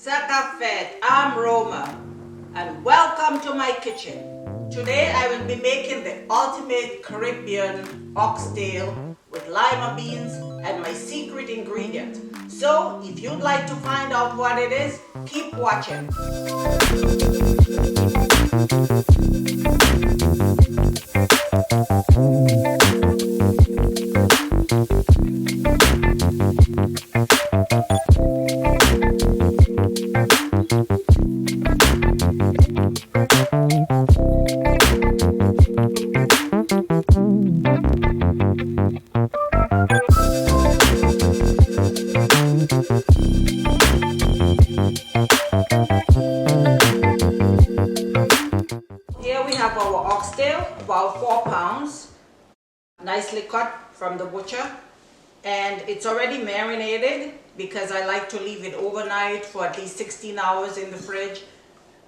SakaFet, I'm Roma, and welcome to my kitchen. Today I will be making the ultimate Caribbean oxtail with lima beans and my secret ingredient. So if you'd like to find out what it is, keep watching. Here we have our oxtail, about 4 pounds, nicely cut from the butcher, and it's already marinated because I like to leave it overnight for at least 16 hours in the fridge.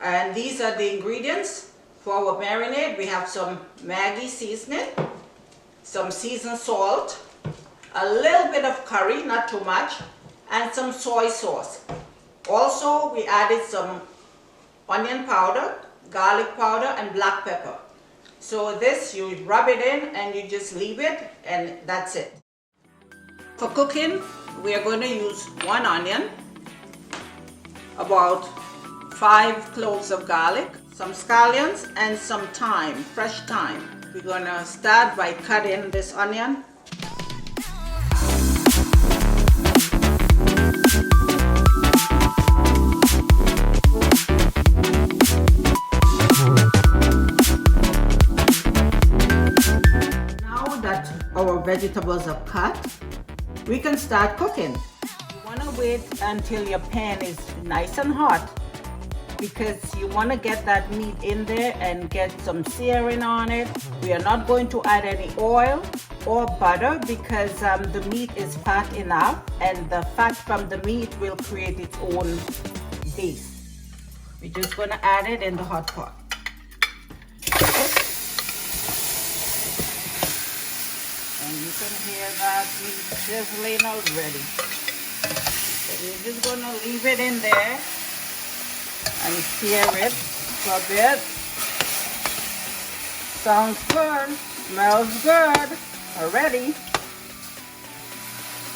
And these are the ingredients for our marinade. We have some Maggi seasoning, some seasoned salt, a little bit of curry, not too much, and some soy sauce. Also, we added some onion powder, garlic powder, and black pepper. So this, you rub it in and you just leave it, and that's it. For cooking, we are going to use 1 onion, about 5 cloves of garlic, some scallions, and some thyme, fresh thyme. We're going to start by cutting this onion. Our vegetables are cut, we can start cooking. You want to wait until your pan is nice and hot because you want to get that meat in there and get some searing on it. We are not going to add any oil or butter because the meat is fat enough, and the fat from the meat will create its own base. We're just going to add it in the hot pot. And you can hear that meat sizzling already. So we're just going to leave it in there and sear it for a bit. Sounds good, smells good already.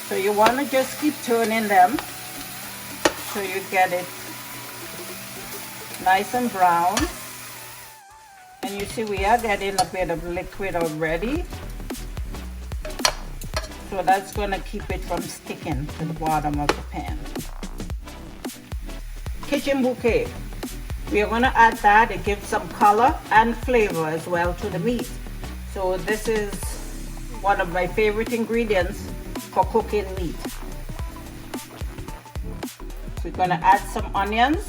So you want to just keep turning them so you get it nice and brown. And you see we are getting a bit of liquid already. So that's going to keep it from sticking to the bottom of the pan. Kitchen bouquet. We are going to add that. It gives some color and flavor as well to the meat. So this is one of my favorite ingredients for cooking meat. We're going to add some onions.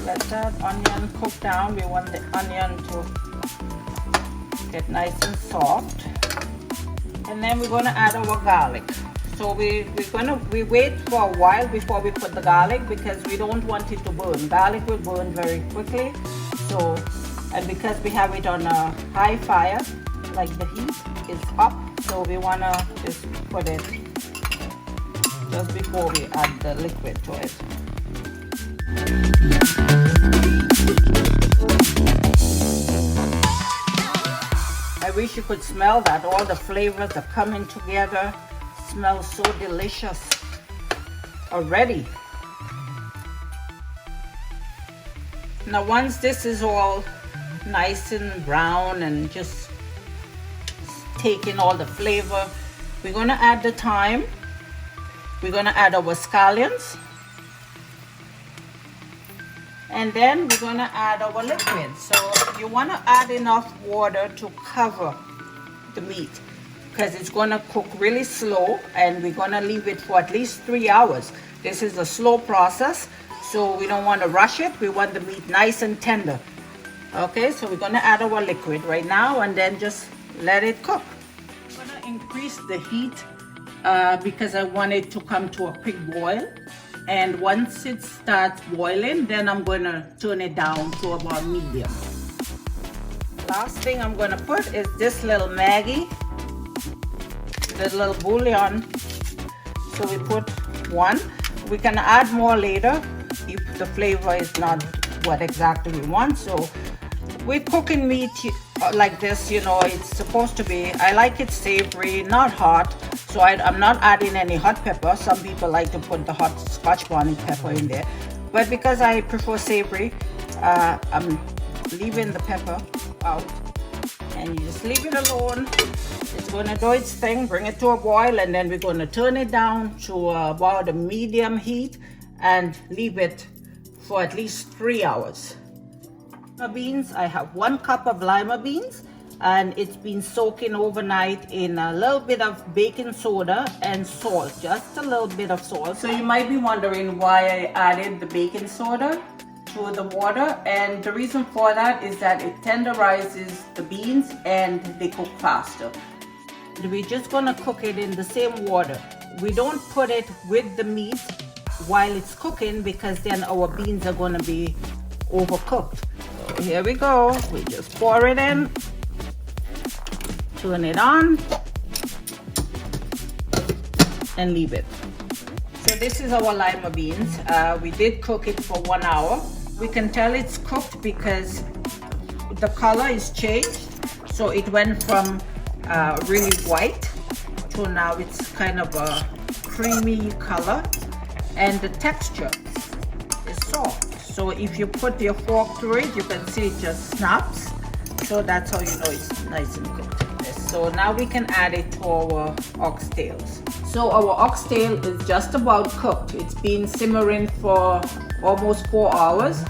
Let that onion cook down. We want the onion to get nice and soft. And then we're going to add our garlic. So we wait for a while before we put the garlic because we don't want it to burn. Garlic will burn very quickly. So, and because we have it on a high fire, like the heat is up, so we want to just put it just before we add the liquid to it. I wish you could smell that. All the flavors are coming together. Smells so delicious already. Now once this is all nice and brown and just taking all the flavor, we're going to add the thyme. We're going to add our scallions. And then we're going to add our liquid. So you want to add enough water to cover the meat because it's going to cook really slow, and we're going to leave it for at least 3 hours. This is a slow process, so we don't want to rush it. We want the meat nice and tender. Okay, so we're going to add our liquid right now and then just let it cook. I'm going to increase the heat because I want it to come to a quick boil. And once it starts boiling, then I'm going to turn it down to about medium. Last thing I'm going to put is this little Maggi, the little bouillon. So we put 1. We can add more later if the flavor is not what exactly we want. So with cooking meat like this, you know, it's supposed to be, I like it savory, not hot. So I'm not adding any hot pepper. Some people like to put the hot scotch bonnet pepper in there. But because I prefer savory, I'm leaving the pepper out. And you just leave it alone. It's going to do its thing, bring it to a boil, and then we're going to turn it down to about a medium heat and leave it for at least 3 hours. Beans, I have 1 cup of lima beans, and it's been soaking overnight in a little bit of baking soda and salt, just a little bit of salt. So you might be wondering why I added the baking soda to the water, and the reason for that is that it tenderizes the beans and they cook faster. We're just going to cook it in the same water. We don't put it with the meat while it's cooking because then our beans are going to be overcooked. So here we go. We just pour it in, turn it on, and leave it. So this is our lima beans. We did cook it for 1 hour. We can tell it's cooked because the color is changed. So it went from really white to now it's kind of a creamy color, and the texture is soft. So if you put your fork through it, you can see it just snaps. So that's how you know it's nice and cooked. So now we can add it to our oxtails. So our oxtail is just about cooked. It's been simmering for almost 4 hours,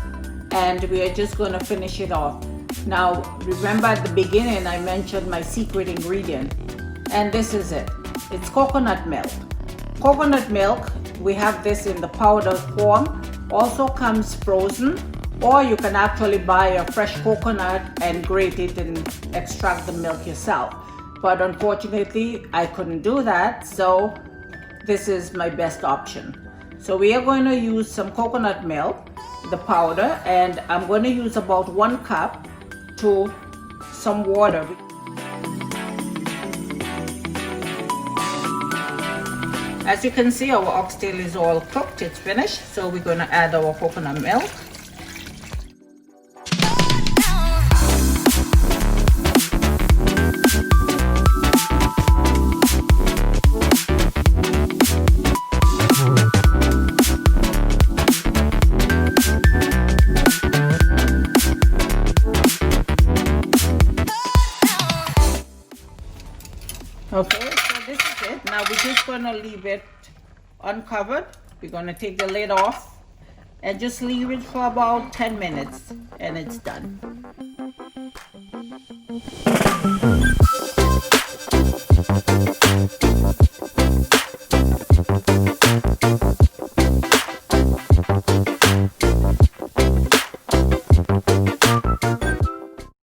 and we are just going to finish it off. Now remember at the beginning I mentioned my secret ingredient, and this is it. It's coconut milk. Coconut milk, we have this in the powder form, also comes frozen, or you can actually buy a fresh coconut and grate it and extract the milk yourself. But unfortunately I couldn't do that, so this is my best option. So we are going to use some coconut milk, the powder, and I'm going to use about 1 cup to some water. As you can see, our oxtail is all cooked, it's finished. So we're going to add our coconut milk. Okay, so this is it. Now we're just going to leave it uncovered. We're going to take the lid off and just leave it for about 10 minutes and it's done.